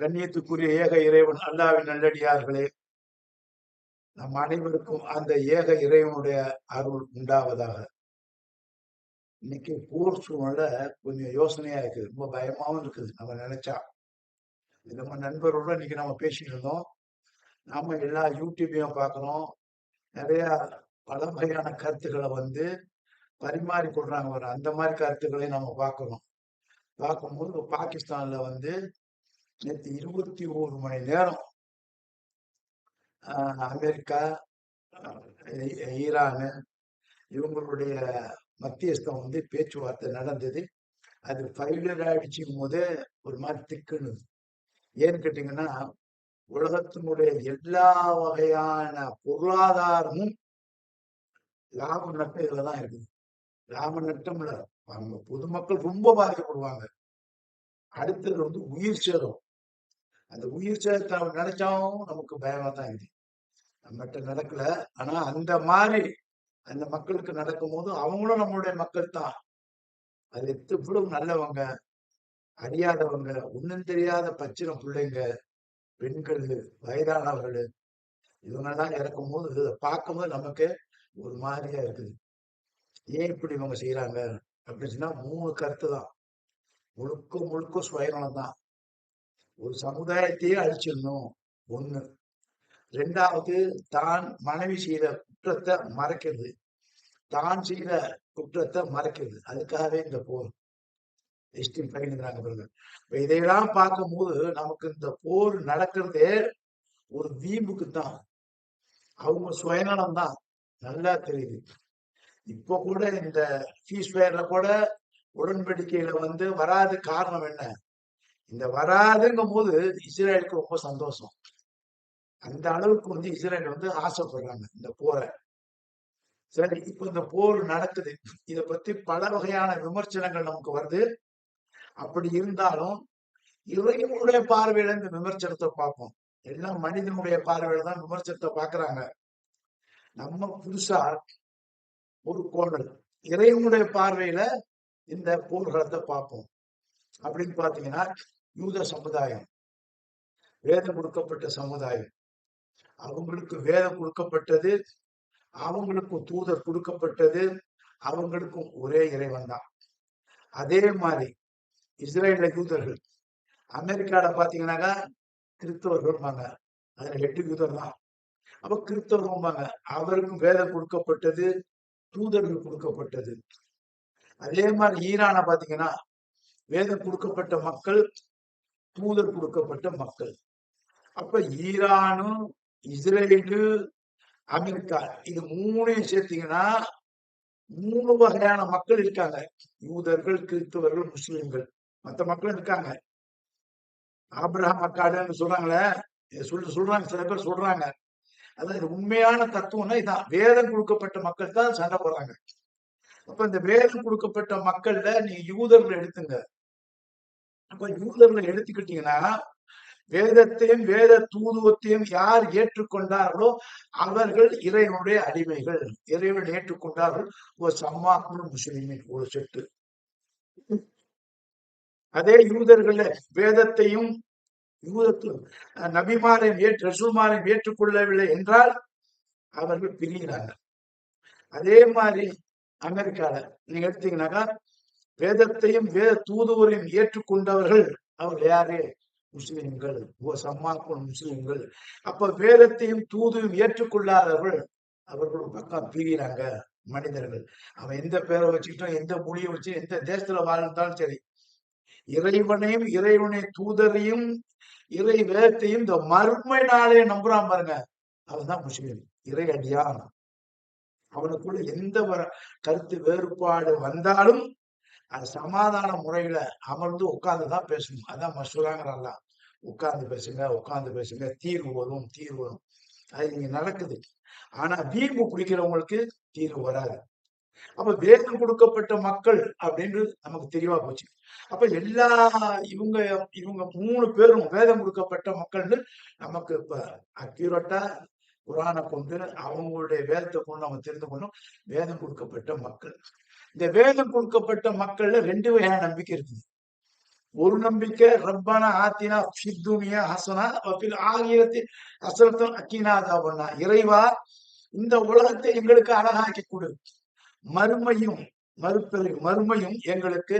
கண்ணியத்துக்குரிய ஏக இறைவன் அல்லாவின் நல்லடியார்களே, நம் அனைவருக்கும் அந்த ஏக இறைவனுடைய அருள் உண்டாவதாக. இன்னைக்கு போர் சூழ்நிலை கொஞ்சம் யோசனையா இருக்குது, ரொம்ப பயமாவும் இருக்குது. நம்ம நினைச்சா நம்ம நண்பரோட இன்னைக்கு நம்ம பேசிட்டு இருந்தோம். நாம எல்லா யூடியூபையும் பார்க்கிறோம். நிறைய பல வகையான கருத்துக்களை பரிமாறிக்கொள்றாங்க. அந்த மாதிரி கருத்துக்களை நம்ம பார்க்கிறோம். பார்க்கும்போது பாகிஸ்தான்ல நேற்று 21 மணி நேரம் அமெரிக்கா, ஈரான் இவங்களுடைய மத்தியஸ்தம் பேச்சுவார்த்தை நடந்தது. அது ஃபெயிலியர் ஆயிடுச்சுக்கும் போதே ஒரு மாதிரி திக்குனுது. ஏன்னு கேட்டீங்கன்னா, உலகத்தினுடைய எல்லா வகையான பொருளாதாரமும் லாப நட்டம் இதுலதான் இருக்குது. லாப நட்டம்ல அவங்க பொதுமக்கள் ரொம்ப பாதிக்கப்படுவாங்க. அடுத்தது உயிர் சேதம். அந்த உயிர் சேதத்தை நினைச்சாவும் நமக்கு பயமா தான் இருக்குது. நம்மகிட்ட நடக்கல. ஆனா அந்த மாதிரி அந்த மக்களுக்கு நடக்கும் போது அவங்களும் நம்மளுடைய மக்கள் தான். அது எவ்வளவு நல்லவங்க, அறியாதவங்க, ஒண்ணும் தெரியாத பச்சிளம் பிள்ளைங்க, பெண்கள், வயதானவர்கள் இவங்கெல்லாம் இறக்கும்போது இதை பார்க்கும்போது நமக்கு ஒரு மாதிரியா இருக்குது. ஏன் இப்படி இவங்க செய்யறாங்க அப்படின்னு சொன்னா 3 கருத்து தான். முழுக்க முழுக்க சுயநலம் தான். ஒரு சமுதாயத்தையே அழிச்சிடணும் ஒண்ணு. 2வது, தான் மனைவி செய்த குற்றத்தை மறைக்கிறது, தான் செய்த குற்றத்தை மறைக்கிறது. அதுக்காகவே இந்த போர் எஸ்டிம் பயணிக்கிறாங்க பாருங்க. இப்ப இதையெல்லாம் பார்க்கும்போது நமக்கு இந்த போர் நடக்கிறதே ஒரு வீம்புக்கு தான். அவங்க சுயநலம் தான் நல்லா தெரியுது. இப்போ கூட இந்த சீஸ்ஃபயர்ல கூட உடன்படிக்கையில வராது. காரணம் என்ன? இந்த வராதுங்கும் போது இஸ்ரேலுக்கு ரொம்ப சந்தோஷம். அந்த அளவுக்கு இஸ்ரேல் ஆசைப்படுறாங்க இந்த போரை. சரி, இப்ப இந்த போர் நடக்குது. இத பத்தி பல வகையான விமர்சனங்கள் நமக்கு வருது. அப்படி இருந்தாலும் இறைவனுடைய பார்வையில இந்த விமர்சனத்தை பார்ப்போம். எல்லாம் மனிதனுடைய பார்வையில தான் விமர்சனத்தை பார்க்கறாங்க. நம்ம புதுசா ஒரு கோணல் இறைவனுடைய பார்வையில இந்த போர்க்களத்தை பார்ப்போம். அப்படின்னு பாத்தீங்கன்னா, யூத சமுதாயம் வேதம் கொடுக்கப்பட்ட சமுதாயம். அவங்களுக்கு வேதம் கொடுக்கப்பட்டது, அவங்களுக்கும் தூதர் கொடுக்கப்பட்டது, அவங்களுக்கும் ஒரே இறைவன் தான். அதே மாதிரி இஸ்ரேல யூதர்கள், அமெரிக்கால பாத்தீங்கன்னாக்கா கிறிஸ்தவர்கள்பாங்க. அதுல 8 யூதர் தான். அப்ப கிறிஸ்தவர்கள்பாங்க. அவருக்கும் வேதம் கொடுக்கப்பட்டது, தூதர்கள் கொடுக்கப்பட்டது. அதே மாதிரி ஈரான பாத்தீங்கன்னா வேதம் கொடுக்கப்பட்ட மக்கள், தூதர் கொடுக்கப்பட்ட மக்கள். அப்ப ஈரானும், இஸ்ரேலு, அமெரிக்கா இது 3ஐயும் சேர்த்தீங்கன்னா 3 வகையான மக்கள் இருக்காங்க. யூதர்கள், கிறிஸ்தவர்கள், முஸ்லிம்கள். மற்ற மக்களும் இருக்காங்க. ஆபிரகாம் அக்காடுன்னு சொல்றாங்களே, சொல்றாங்க, சில பேர் சொல்றாங்க. அதான் இது உண்மையான தத்துவம்னா இதான். வேதம் கொடுக்கப்பட்ட மக்கள் தான் சண்டை போடுறாங்க. அப்ப இந்த வேதம் கொடுக்கப்பட்ட மக்கள்ல நீங்க யூதர்களை எடுத்துங்க. அப்ப யூதர்களை எடுத்துக்கிட்டீங்கன்னா, வேதத்தையும் வேத தூதுவத்தையும் யார் ஏற்றுக்கொண்டார்களோ அவர்கள் இறைவனுடைய அடிமைகள். இறைவன் ஏற்றுக்கொண்டார்கள். ஒரு சம்மாக்குள் முஸ்லிமின் ஒரு செட்டு. அதே யூதர்கள வேதத்தையும் நபிமாரையும் ரசூல்மாரையும் ஏற்றுக்கொள்ளவில்லை என்றால் அவர்கள் பிரிகிறாங்க. அதே மாதிரி அமெரிக்கால நீங்க எடுத்தீங்கன்னாக்கா வேதத்தையும் வேத தூதுவரையும் ஏற்றுக்கொண்டவர்கள் அவர்கள் யாரு? முஸ்லிம்கள். சம்மாக்குள் முஸ்லிம்கள். அப்ப வேதத்தையும் தூதையும் ஏற்றுக்கொள்ளாதவர்கள் அவர்கள் பக்கம் பிரிகிறாங்க. மனிதர்கள் அவன் எந்த பேரை வச்சுக்கிட்டோம், எந்த மொழியை வச்சு, எந்த தேசத்துல வாழ்ந்தாலும் சரி, இறைவனையும் இறைவனை தூதரையும் இறை வேதத்தையும் இந்த மறுமை நாளே நம்புறான் பாருங்க, அவன் தான் முஸ்லிம், இறை அடியான். அவனுக்குள்ள எந்த கருத்து வேறுபாடு வந்தாலும் அது சமாதான முறையில அமர்ந்து உட்கார்ந்துதான் பேசணும். அதான் மசூராங்கிறாங்க. உட்கார்ந்து பேசுங்க, உட்கார்ந்து பேசுங்க, தீர்வு வரும், தீர்வு வரும். அது இங்க நடக்குது. ஆனா வீம்பு பிடிக்கிறவங்களுக்கு தீர்வு வராது. அப்ப வேதம் கொடுக்கப்பட்ட மக்கள் அப்படின்னு நமக்கு தெளிவா போச்சு. அப்ப எல்லா இவங்க இவங்க 3 பேரும் வேதம் கொடுக்கப்பட்ட மக்கள்னு நமக்கு இப்ப அக்யூரட்டா குரானை கொண்டு அவங்களுடைய வேதத்தை கொண்டு நம்ம தெரிந்து கொண்டோம். வேதம் கொடுக்கப்பட்ட மக்கள். இந்த வேதம் கொடுக்கப்பட்ட மக்கள்ல 2 வகையான நம்பிக்கை இருக்குது. ஒரு நம்பிக்கை ரப்பனா ஆத்தினா ஃபித்துனியா ஹசனா வஃபில் ஆகிரத்தி ஹசனத்துன் அக்கீனா அதாபன்னா. இறைவா, இந்த உலகத்தை எங்களுக்கு அழகாக்கி கொடு, மறுமையும் மறுமையும் எங்களுக்கு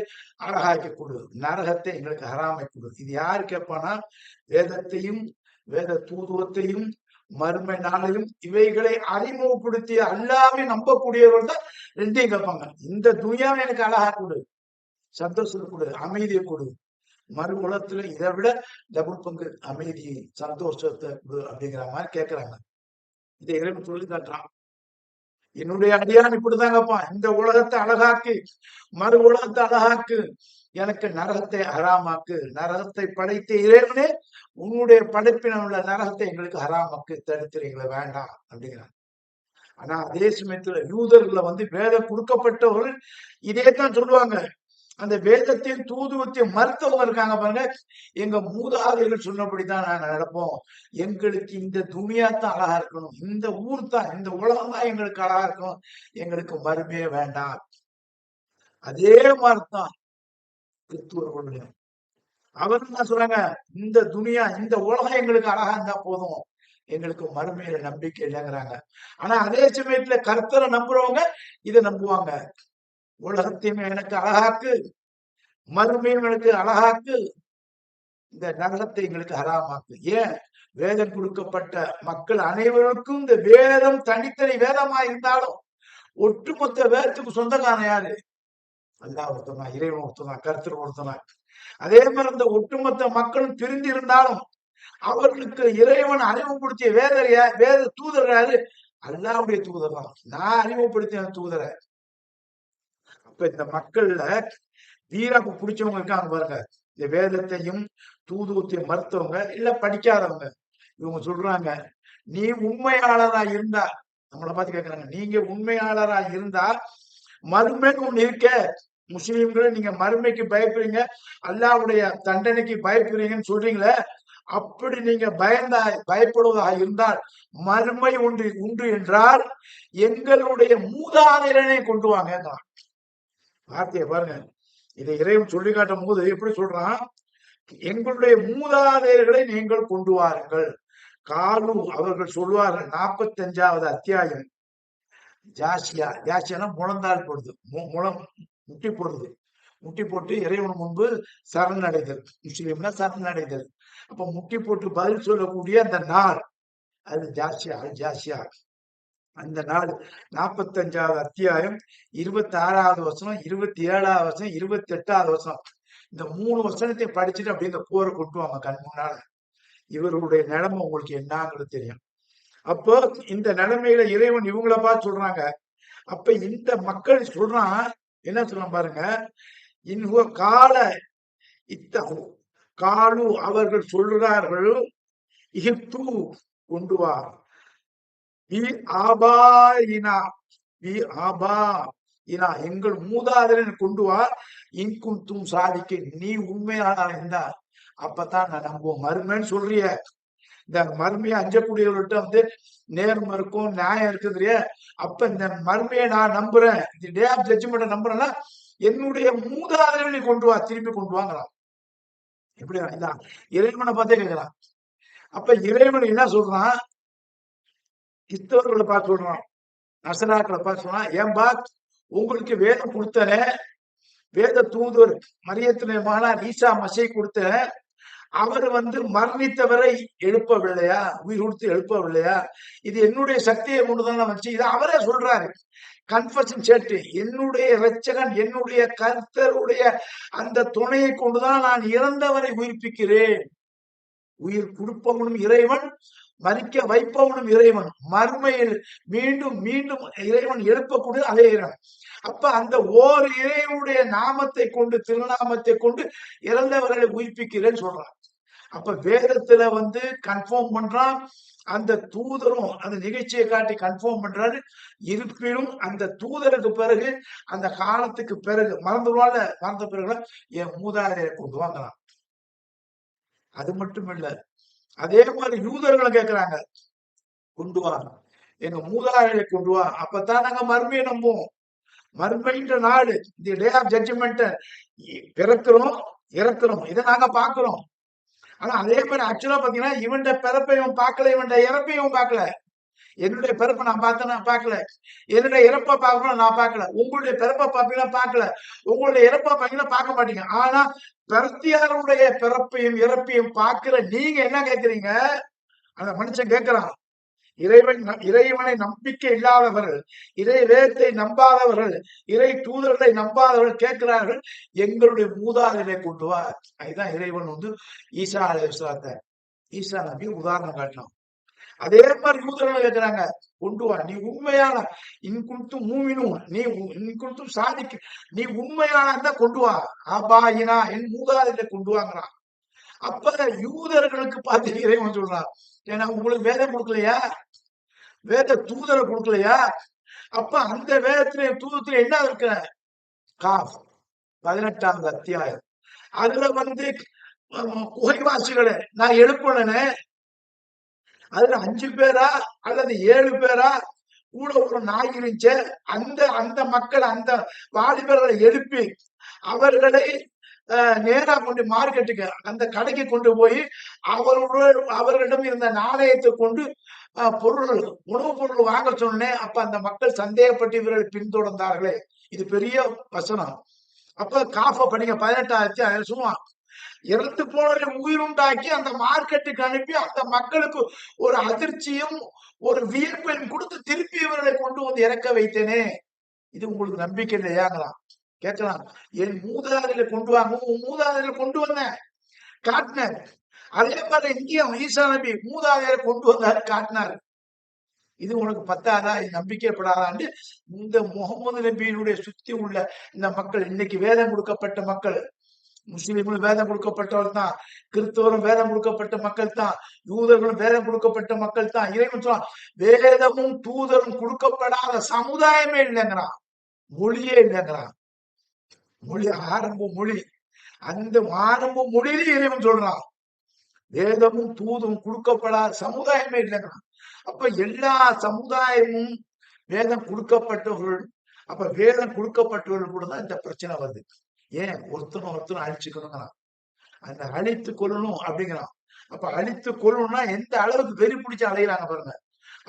அழகாக்கி கொடு, நரகத்தை எங்களுக்கு ஹராமை கொடு. இது யாரு கேட்பானா? வேதத்தையும் வேத தூதுவத்தையும் மறுமை நாளையும் இவைகளை அறிமுகப்படுத்திய அல்லாமே நம்பக்கூடியவர்கள் தான் ரெண்டையும் கேட்பாங்க. இந்த துணியாவை எனக்கு அழகா கொடு, சந்தோஷத்தை கொடு, அமைதியை கொடு, மறு உலகத்துல இதை விட டபுள் பங்கு அமைதியை சந்தோஷத்தை கொடு அப்படிங்கிற மாதிரி கேட்கிறாங்க. இதை இறைவன் சொல்லி காட்டுறான். என்னுடைய அடியான் இப்படிதாங்கப்பா, இந்த உலகத்தை அழகாக்கு, மறு உலகத்தை அழகாக்கு, எனக்கு நரகத்தை ஹராமாக்கு. நரகத்தை படைத்த இறைவனே, உன்னுடைய படைப்பின உள்ள நரகத்தை எங்களுக்கு ஹராமாக்கு, தடுத்துறீங்களா, வேண்டாம் அப்படிங்கிறாங்க. ஆனா அதே சமயத்துல யூதர்களை வேதம் கொடுக்கப்பட்டவர்கள் இதே தான் சொல்லுவாங்க. அந்த வேதத்தையும் தூதுவத்தையும் மறுத்தவங்க இருக்காங்க பாருங்க. எங்க மூதாதையர்கள் சொன்னபடிதான் நாங்க நடப்போம், எங்களுக்கு இந்த துணியா தான் அழகா இருக்கணும், இந்த ஊர் தான், இந்த உலகம் தான் எங்களுக்கு அழகா இருக்கணும், எங்களுக்கு மறுமையே வேண்டாம். அதே மாதிரிதான் கிறிஸ்துவர்களுடைய அவர் என்ன சொல்றாங்க, இந்த துணியா, இந்த உலகம் எங்களுக்கு அழகா இருந்தா போதும், எங்களுக்கு மறுமையில நம்பிக்கை இல்லைங்கிறாங்க. ஆனா அதே சமயத்துல கர்த்தரை நம்புறவங்க இதை நம்புவாங்க. உலகத்தையும் எனக்கு அழகாக்கு, மறுமையும் எனக்கு அழகாக்கு, இந்த நரகத்தை எங்களுக்கு ஹராமாக்கு. ஏன்? வேதம் கொடுக்கப்பட்ட மக்கள் அனைவருக்கும் இந்த வேதம் தனித்தனி வேதமா இருந்தாலும் ஒட்டுமொத்த வேதத்துக்கு சொந்தக்காரன் யாரு? அல்லாஹ் ஒருத்தனா, இறைவன் ஒருத்தனா, கர்த்தர் ஒருத்தனா. அதே மாதிரி இந்த ஒட்டுமொத்த மக்களும் பிரிந்து இருந்தாலும் அவர்களுக்கு இறைவன் அறிமுகப்படுத்திய வேத தூதர் யாரு? அல்லாஹ்வுடைய தூதர் தான். நான் அறிமுகப்படுத்திய தூதரை. அப்ப இந்த மக்கள்ல வீராப்பு பிடிச்சவங்க இருக்காங்க பாருங்க, இந்த வேதத்தையும் தூதுவத்தையும் மறுத்தவங்க இல்ல படிக்காதவங்க. இவங்க சொல்றாங்க, நீ உண்மையாளரா இருந்தா, நம்மளை பார்த்து கேட்கிறாங்க, நீங்க உண்மையாளரா இருந்தா மறுமைன்னு ஒண்ணு இருக்க, முஸ்லீம்களை நீங்க மறுமைக்கு பயப்படுறீங்க, அல்லாஹ்வுடைய தண்டனைக்கு பயப்படுறீங்கன்னு சொல்றீங்களே, அப்படி நீங்க பயப்படுவதாக இருந்தால் மறுமை ஒன்று உண்டு என்றால் எங்களுடைய மூதாதையரை கொண்டு வாங்க. வார்த்தையை பாருங்க. இதை இறைவன் சொல்லி காட்டும் போது எப்படி சொல்றான், எங்களுடைய மூதாதையர்களை நீங்கள் கொண்டு வாருங்கள். காலு அவர்கள் சொல்வார்கள். 45வது அத்தியாயம். ஜாசியானா முழந்தாள் போடுது, முளம் முட்டி போடுது, முட்டி போட்டு இறைவன் முன்பு சரணடைதல். முஸ்லீம்னா சரணடைதல். அப்ப முட்டி போட்டு பதில் சொல்லக்கூடிய அந்த நாள், அது ஜாசியா. அந்த நாள் 45வது அத்தியாயம் 26வது வசனம், 27வது வசனம், 28வது வசனம். இந்த 3 வசனத்தை படிச்சுட்டு அப்படியே இந்த போரை கொட்டுவாங்க கண் முன்னால. இவர்களுடைய நிலைமை உங்களுக்கு என்னங்கிறது தெரியும். அப்போ இந்த நிலைமையில இறைவன் இவங்களை பார்த்து சொல்றாங்க. அப்ப இந்த மக்கள் சொல்றான், என்ன சொல்றான் பாருங்க, இன்ஹுவ கால இத்தகு காலு அவர்கள் சொல்றார்கள், இஹ்து கொண்டு வா, எங்கள் மூதாதையரை கொண்டு வா, இன்கும் தும் சாதிக்க, நீ உண்மையான இருந்தா அப்பதான் நான் நம்புவோம். மறுமைன்னு சொல்றிய, இந்த மறுமையை அஞ்சக்கூடியவர்கள்ட்ட நேர்மை இருக்கும், நியாயம் இருக்குது. அப்ப இந்த மறுமையை நான் நம்புறேன், இந்த டே ஆஃப் ஜட்ஜ்மெண்ட்டை நம்புறேன்னா என்னுடைய மூதாதையரை நீ கொண்டு வா, திருப்பி கொண்டு வாங்கலாம். எப்படி இறைவனை பார்த்தே கேட்கலாம். அப்ப இறைவன் என்ன சொல்றான், கிறிஸ்தவர்களை பார்த்து சொல்றான், நசராக்களை பார்த்து சொல்றான், ஏன்பா உங்களுக்கு வேதம் கொடுத்தன, வேத தூதர் மரியத்தின் மகனார் ஈசா மசீஹ் கொடுத்த, அவர் மரணித்தவரை எழுப்பவில்லையா, உயிர் கொடுத்து எழுப்பவில்லையா? இது என்னுடைய சக்தியை கொண்டுதான் வச்சு, இதை அவரே சொல்றாரு. கன்ஃபஷன் சேட்டு, என்னுடைய இரட்சகன், என்னுடைய கர்த்தருடைய அந்த துணையை கொண்டுதான் நான் இறந்தவரை உயிர்ப்பிக்கிறேன். உயிர் கொடுப்பவனும் இறைவன், மறிக்க வைப்பவனும் இறைவன், மறுமையில் மீண்டும் மீண்டும் இறைவன் எழுப்பக்கூடிய அதே இறைவன். அப்ப அந்த ஓர் இறைவனுடைய நாமத்தை கொண்டு, திருநாமத்தை கொண்டு இறந்தவர்களை உயிர்ப்பிக்கிறேன்னு சொல்றான். அப்ப வேதத்துல கன்ஃபார்ம் பண்றான், அந்த தூதரும் அந்த நிகழ்ச்சியை காட்டி கன்ஃபார்ம் பண்றாரு. இருப்பினும் அந்த தூதருக்கு பிறகு, அந்த காலத்துக்கு பிறகு மறந்த பிறகு என் மூதாதையரை கொண்டு வாங்கலாம். அது மட்டும் இல்ல, அதே மாதிரி யூதர்களை கேட்கிறாங்க, கொண்டு வா, எங்க மூதாதையரை கொண்டு வா, அப்பதான் நாங்க மறுமையை நம்புவோம். மறுமைன்ற நாடு, இந்த டே ஆஃப் ஜட்ஜ்மெண்ட் பிறக்கிறோம், இறக்குறோம். இதை நாங்க பாக்குறோம். ஆனா அதே மாதிரி ஆக்சுவலா பாத்தீங்கன்னா இவன் பிறப்பையும் பார்க்கல, இவன் இறப்பையும் பார்க்கல. என்னுடைய பிறப்பை நான் பார்த்தேன்னா பார்க்கல, என்னுடைய இறப்பை பார்க்கணும் நான் பார்க்கல, உங்களுடைய பிறப்பை பார்ப்பீங்கன்னா பார்க்கல, உங்களுடைய இறப்பை பார்த்தீங்கன்னா பார்க்க மாட்டீங்க. ஆனா பிரத்தியாருடைய பிறப்பையும் இறப்பையும் பார்க்கிற நீங்க என்ன கேட்கிறீங்க? அந்த மனுஷன் கேட்கிறான், இறைவனை நம்பிக்கை இல்லாதவர்கள், இறை வேதத்தை நம்பாதவர்கள், இறை தூதர்களை நம்பாதவர்கள் கேட்கிறார்கள், எங்களுடைய மூதாதையரை கொண்டு வா. அதுதான் இறைவன் ஈசா அலைஹிஸ்ஸலாத்தை, ஈசா நபி உதாரணம் காட்டலாம். அதே மாதிரி யூதர்கள் கேட்கிறாங்க, கொண்டு வா, நீ உண்மையான இன்குன்து மூமினும், இன்குன்து சாதிக்கு, நீ உண்மையான தான் கொண்டு வா, ஆபாயினா என் மூதாதையரை கொண்டு வாங்குறான். அப்ப யூதர்களுக்கு பார்த்து இறைவன் சொல்றான், ஏன்னா உங்களுக்கு வேதம் கொடுக்கலையா, வேத தூதரை கொடுக்கலையா? அப்ப அந்த வேதத்திலே தூதத்துல என்ன இருக்கு? காஃப் 18வது அத்தியாயம். அதுல குகைவாசிகளை நான் எழுப்பினேன்னு, அதுல 5 பேரா அல்லது 7 பேரா கூட ஒரு நாய் இருந்துச்சு. அந்த அந்த மக்கள் அந்த வாலிபர்களை எழுப்பி அவர்களை நேரா கொண்டு மார்க்கெட்டுக்கு, அந்த கடைக்கு கொண்டு போய் அவர்களிடம் இருந்த நாணயத்தை கொண்டு பொருள், உணவுப் பொருள் வாங்க சொன்னேன். அப்ப அந்த மக்கள் சந்தேகப்பட்டு இவர்களை பின்தொடர்ந்தார்களே. இது பெரிய வசனம். அப்ப காஃப படிங்க, 18வது சும்மா இறந்து போனவரை உயிருண்டாக்கி அந்த மார்க்கெட்டுக்கு அனுப்பி அந்த மக்களுக்கு ஒரு அதிர்ச்சியும் ஒரு வியப்பையும் கொடுத்து திருப்பி இவர்களை கொண்டு வந்து இறக்க வைத்தேனே. இது உங்களுக்கு நம்பிக்கை இல்லையாங்களாம் கேட்கலாம். என் மூதாதையில கொண்டு வாங்க, உன் மூதாதையில கொண்டு வந்தேன் காட்டினார். அதே மாதிரி இங்கேயும் ஈசா நபி மூதாதையரை கொண்டு வந்தாரு, காட்டினார். இது உனக்கு பத்தாதா, இது நம்பிக்கைப்படாதான்னு இந்த முகமது நபியினுடைய சுத்தி உள்ள இந்த மக்கள், இன்னைக்கு வேதம் கொடுக்கப்பட்ட மக்கள், முஸ்லிம்களும் வேதம் கொடுக்கப்பட்டவர் தான், கிறிஸ்தவரும் வேதம் கொடுக்கப்பட்ட மக்கள் தான், யூதர்களும் வேதம் கொடுக்கப்பட்ட மக்கள் தான். இறைவன் சொல்றான், வேதமும் தூதரும் கொடுக்கப்படாத சமுதாயமே இல்லைங்கிறான், மொழியே இல்லைங்கிறான். மொழி ஆரம்ப மொழி, அந்த ஆரம்ப மொழியிலே இறைவன் சொல்றான், வேதமும் தூதும் கொடுக்கப்படாத சமுதாயமே இல்லைங்கிறான். அப்ப எல்லா சமுதாயமும் வேதம் கொடுக்கப்பட்டவர்கள். அப்ப வேதம் கொடுக்கப்பட்டவர்கள் கூட தான் இந்த பிரச்சனை வருது. ஏன் ஒருத்தரும் அழிச்சுக்கணுங்கிறான், அந்த அழித்து கொள்ளணும் அப்படிங்கிறான். அப்ப அழித்து கொள்ளணும்னா எந்த அளவுக்கு வெறி பிடிச்சு அலைகிறாங்க பாருங்க.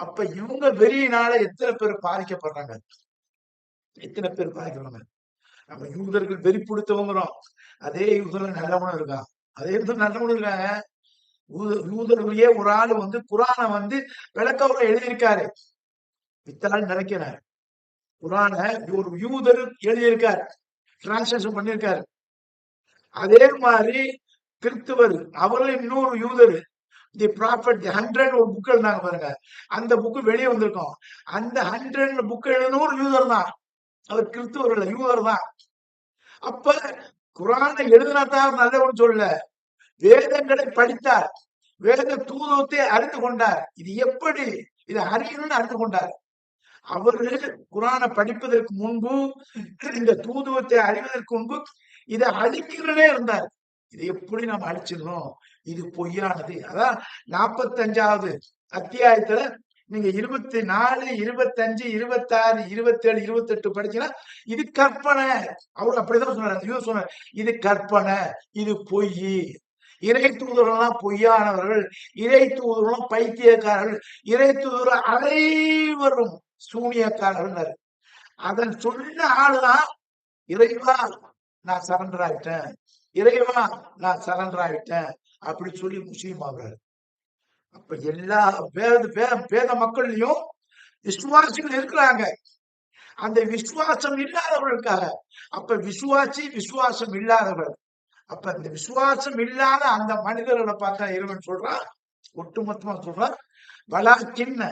அப்ப இவங்க வெறியினால எத்தனை பேர் பாதிக்கப்படுறாங்க, எத்தனை பேர் பாதிக்கிறாங்க. நம்ம யூதர்கள் வெறி பிடித்தவங்கிறோம், அதே யூதர்கள் நல்லவனும் இருக்கான், அதே யூதர் நல்லவனும் இருக்காங்க. யூதர்களையே ஒரு ஆளு குரான விளக்கவுரை எழுதியிருக்காரு, வித்தாள் நினைக்கிறார். குரான ஒரு யூதர் எழுதியிருக்காரு, டிரான்ஸ்லேஷன் பண்ணியிருக்காரு. அதே மாதிரி கிறிஸ்துவர் அவர்கள் இன்னொரு யூதர் தி ப்ராஃபட் தி 100 ஒரு புக் எழுதினாங்க பாருங்க. அந்த புக்கு வெளியே வந்திருக்கும். அந்த 100 புக் எழுதின ஒரு யூதர் தான், அவர் கிறிஸ்துவர் இல்ல, யூதர் தான். அப்ப குரானை எழுதினாத்தான் நல்லவன்னு சொல்லல, வேதங்களை படித்தார், வேத தூதத்தை அறிந்து கொண்டார். இது எப்படி இதை அறியணும்னு அறிந்து கொண்டார். அவர்கள் குரானை படிப்பதற்கு முன்பு, இந்த தூதுவத்தை அறிவதற்கு முன்பு இதை அழிக்கிறதே இருந்தார். இதை எப்படி நம்ம அழிச்சிடணும், இது பொய்யானது. அதான் 45வது அத்தியாயத்துல நீங்க 24, 25, 26, 27, 28 படிச்சீங்கன்னா இது கற்பனை. அவர் அப்படிதான் சொன்னார், இது கற்பனை, இது பொய், இறை தூதர்கள்லாம் பொய்யானவர்கள், இறை தூதர்களும் பைத்தியக்காரர்கள், இறை தூதர்கள் அனைவரும் சூனியக்காரர்கள். அதன் சொன்ன ஆளுதான் இறைவா நான் சரண்டர் ஆயிட்டேன், இறைவா நான் சரண்டர் ஆயிட்டேன் அப்படி சொல்லி முஸ்லீம் ஆகிறார். அப்ப எல்லா பேத மக்கள்லயும் விசுவாசிகள் இருக்கிறாங்க, அந்த விசுவாசம் இல்லாதவர்களுக்காக. அப்ப விசுவாசம் இல்லாதவர்கள், அப்ப இந்த விசுவாசம் இல்லாத அந்த மனிதர்களை பார்த்தா இறைவன் சொல்றான், ஒட்டுமொத்தமா சொல்றான், வலாக்கின்ன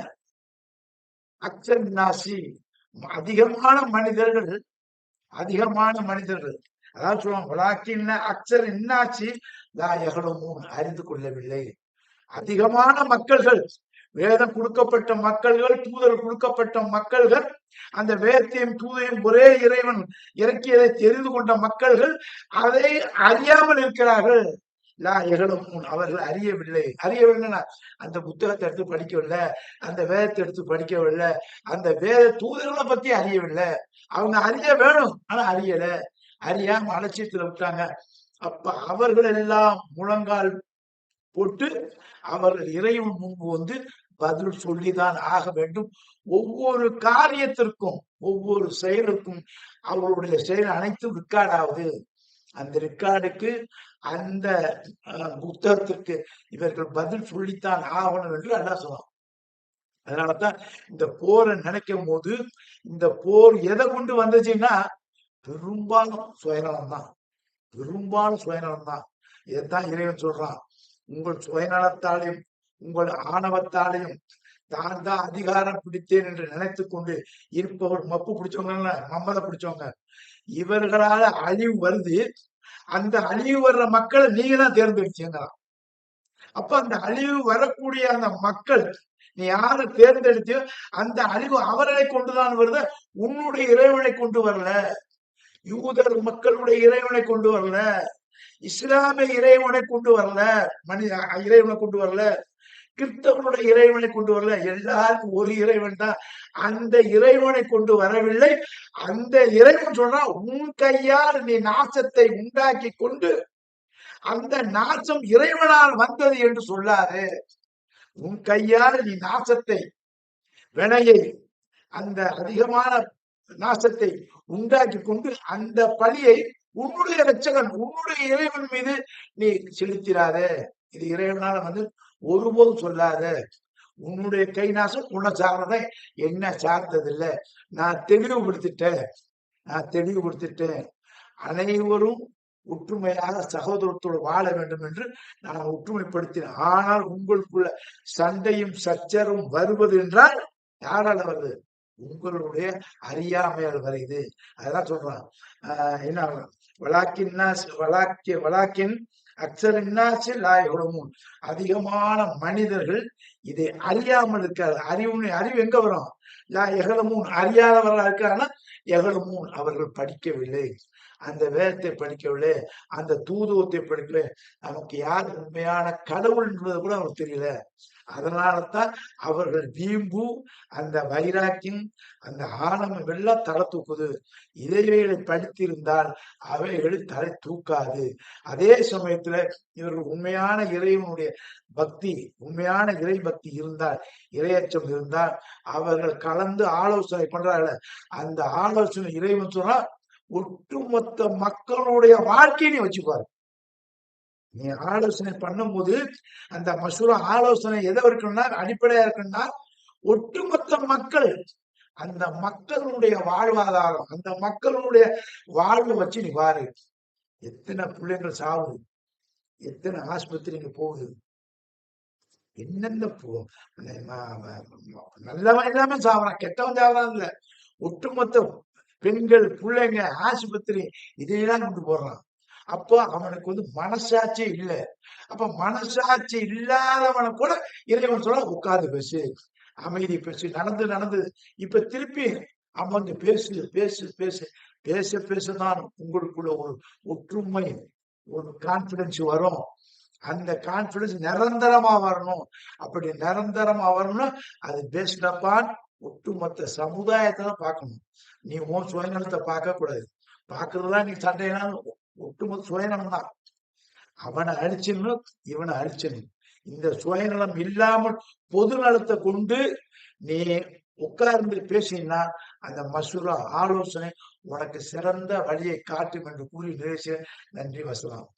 அக்சர் நாசி, அதிகமான மனிதர்கள் அதாவது சொல்லுவாங்க, வலாக்கின்ன அக்சர் இன்னாச்சி எகலமும் அறிந்து கொள்ளவில்லை. அதிகமான மக்கள்கள், வேதம் கொடுக்கப்பட்ட மக்கள்கள், தூதர் கொடுக்கப்பட்ட மக்கள்கள், அந்த வேதத்தையும் தூதையும் ஒரே இறைவன் இறக்கியதை தெரிந்து கொண்ட மக்கள்கள் அதை அறியாமல் இருக்கிறார்கள். அவர்கள் அறியவில்லை. அந்த புத்தகத்தை எடுத்து படிக்கவில்லை, அந்த வேதத்தை எடுத்து படிக்கவில்லை, அந்த வேத தூதர்களை பத்தி அறியவில்லை. அவங்க அறிய வேணும், ஆனா அறியல, அறியாம அலட்சியத்துல விட்டாங்க. அப்ப அவர்கள் எல்லாம் முழங்கால் போட்டு அவர்கள் இறைவன் முன்பு வந்து பதில் சொல்லிதான் ஆக வேண்டும். ஒவ்வொரு காரியத்திற்கும் ஒவ்வொரு செயலுக்கும் அவர்களுடைய செயல் அனைத்தும் ரெக்கார்ட் ஆகுது. அந்த ரெக்கார்டுக்கு அந்த புத்தகத்திற்கு இவர்கள் பதில் சொல்லித்தான் ஆகணும் என்று அல்லாஹ் சொல்றான். அதனாலதான் இந்த போரை நினைக்கும் போது இந்த போர் எதை கொண்டு வந்துச்சுன்னா பெரும்பாலும் சுயநலம் தான். பெரும்பாலும் சுயநலம் தான். இதைத்தான் இறைவன் சொல்றான். உங்கள் சுயநலத்தாலையும் உங்கள் ஆணவத்தாலையும் தான் தான் அதிகாரம் பிடித்தேன் என்று நினைத்து கொண்டு இருப்பவர் மப்பு பிடிச்சவங்க, மம்மதை பிடிச்சவங்க, இவர்களால அழிவு வருது. அந்த அழிவு வர்ற மக்களை நீங்க தான் தேர்ந்தெடுத்தீங்க. அப்ப அந்த அழிவு வரக்கூடிய அந்த மக்கள் நீ யாரை தேர்ந்தெடுத்தியோ அந்த அழிவு அவர்களை கொண்டுதான் வருது. உன்னுடைய இறைவனை கொண்டு வரல, யூதர் மக்களுடைய இறைவனை கொண்டு வரல, இஸ்லாமிய இறைவனை கொண்டு வரல, மனித இறைவனை கொண்டு வரல, கிறிஸ்தவனுடைய இறைவனை கொண்டு வரல. எல்லாருக்கும் ஒரு இறைவன் தான். அந்த இறைவனை கொண்டு வரவில்லை. அந்த இறைவன் சொல்றா, உன் கையால் நீ நாசத்தை உண்டாக்கி கொண்டு அந்த நாசம் இறைவனால் வந்தது என்று சொல்லாது. உன் கையால் நீ நாசத்தை, வினையை, அந்த அதிகமான நாசத்தை உண்டாக்கி கொண்டு அந்த பழியை உன்னுடைய ரட்சகன் உன்னுடைய இறைவன் மீது நீ செலுத்திடாத. இது இறைவனால வந்து ஒருபோதும் சொல்லாத. உன்னுடைய கை நாசம் உன்னை சார்ந்ததை என்ன சார்ந்ததில்லை. நான் தெளிவுபடுத்திட்டேன். அனைவரும் ஒற்றுமையாக சகோதரத்தோடு வாழ வேண்டும் என்று நான் ஒற்றுமைப்படுத்தினேன். ஆனால் உங்களுக்குள்ள சண்டையும் சச்சரும் வருவது என்றால் யாரால வருது? உங்களுடைய அறியாமையால் வருது. அதான் சொல்றான். என்ன வலாக்கின் அக்சர் லாயமும், அதிகமான மனிதர்கள் இதை அறியாமல் இருக்காது. அறிவு எங்க வரும்? லா எகலமூன், அறியாதவர்களா இருக்காங்கன்னா எகலமூன், அவர்கள் படிக்கவில்லை, அந்த வேதத்தை படிக்கவில்லை, அந்த தூதுவத்தை படிக்கவில்லை, நமக்கு யார் உண்மையான கடவுள் என்பது கூட அவருக்கு தெரியல. அதனாலதான் அவர்கள் வீம்பு, அந்த வைராக்கியம், அந்த ஆணவம் எல்லாம் தலை தூக்குது. இதைகளை படித்திருந்தால் அவைகள் தலை தூக்காது. அதே சமயத்துல இவர்கள் உண்மையான இறைவனுடைய பக்தி, உண்மையான இறை பக்தி இருந்தால், இரையச்சம் இருந்தால், அவர்கள் கலந்து ஆலோசனை பண்றாங்க. அந்த ஆலோசனை இறைவன் சொன்னா ஒட்டுமொத்த மக்களுடைய வாழ்க்கையை நீ வச்சுப்பாரு. நீ ஆலோசனை பண்ணும்போது அந்த மசூரா ஆலோசனை எதை இருக்குன்னா அடிப்படையா இருக்குன்னா ஒட்டுமொத்த மக்கள், அந்த மக்களுடைய வாழ்வாதாரம், அந்த மக்களுடைய வாழ்வை வச்சு நீ பாரு. எத்தனை பிள்ளைங்கள் சாவுது, எத்தனை ஆஸ்பத்திரிக்கு போகுது, என்னென்ன நல்லவன் எல்லாமே சாவறான், கெட்டவன் சாவறான் இல்ல. ஒட்டுமொத்த பெண்கள், பிள்ளைங்க, ஆஸ்பத்திரி இதையெல்லாம் கொண்டு போடுறான். அப்போ அவனுக்கு வந்து மனசாட்சி இல்லை. அப்ப மனசாட்சி இல்லாதவனை கூட இறைவன் சொல்ல உட்கார்ந்து பேசு, அமைதி பேசு, நடந்து இப்ப திருப்பி அமர்ந்து பேசதான் உங்களுக்குள்ள ஒரு ஒற்றுமை, ஒரு கான்பிடன்ஸ் வரும். அந்த கான்பிடன்ஸ் நிரந்தரமா வரணும். அப்படி நிரந்தரமா வரணும்னா அது பேஸ்ட் அப்பான் ஒட்டுமொத்த சமுதாயத்தை தான் பார்க்கணும். நீ உன் சுயநலத்தை பார்க்க கூடாது. பார்க்கறதுதான் நீ சண்டையினாலும் ஒட்டுமொத்த சுயநலம் தான். அவனை அழிச்சிடணும், இவனை அழிச்சிடணும். இந்த சுயநலம் இல்லாமல் பொது நலத்தை கொண்டு நீ உட்கார்ந்து பேசினா அந்த மசூரா ஆலோசனை உனக்கு சிறந்த வழியை காட்டும் என்று கூறி நிறைய. நன்றி, வசலாம்.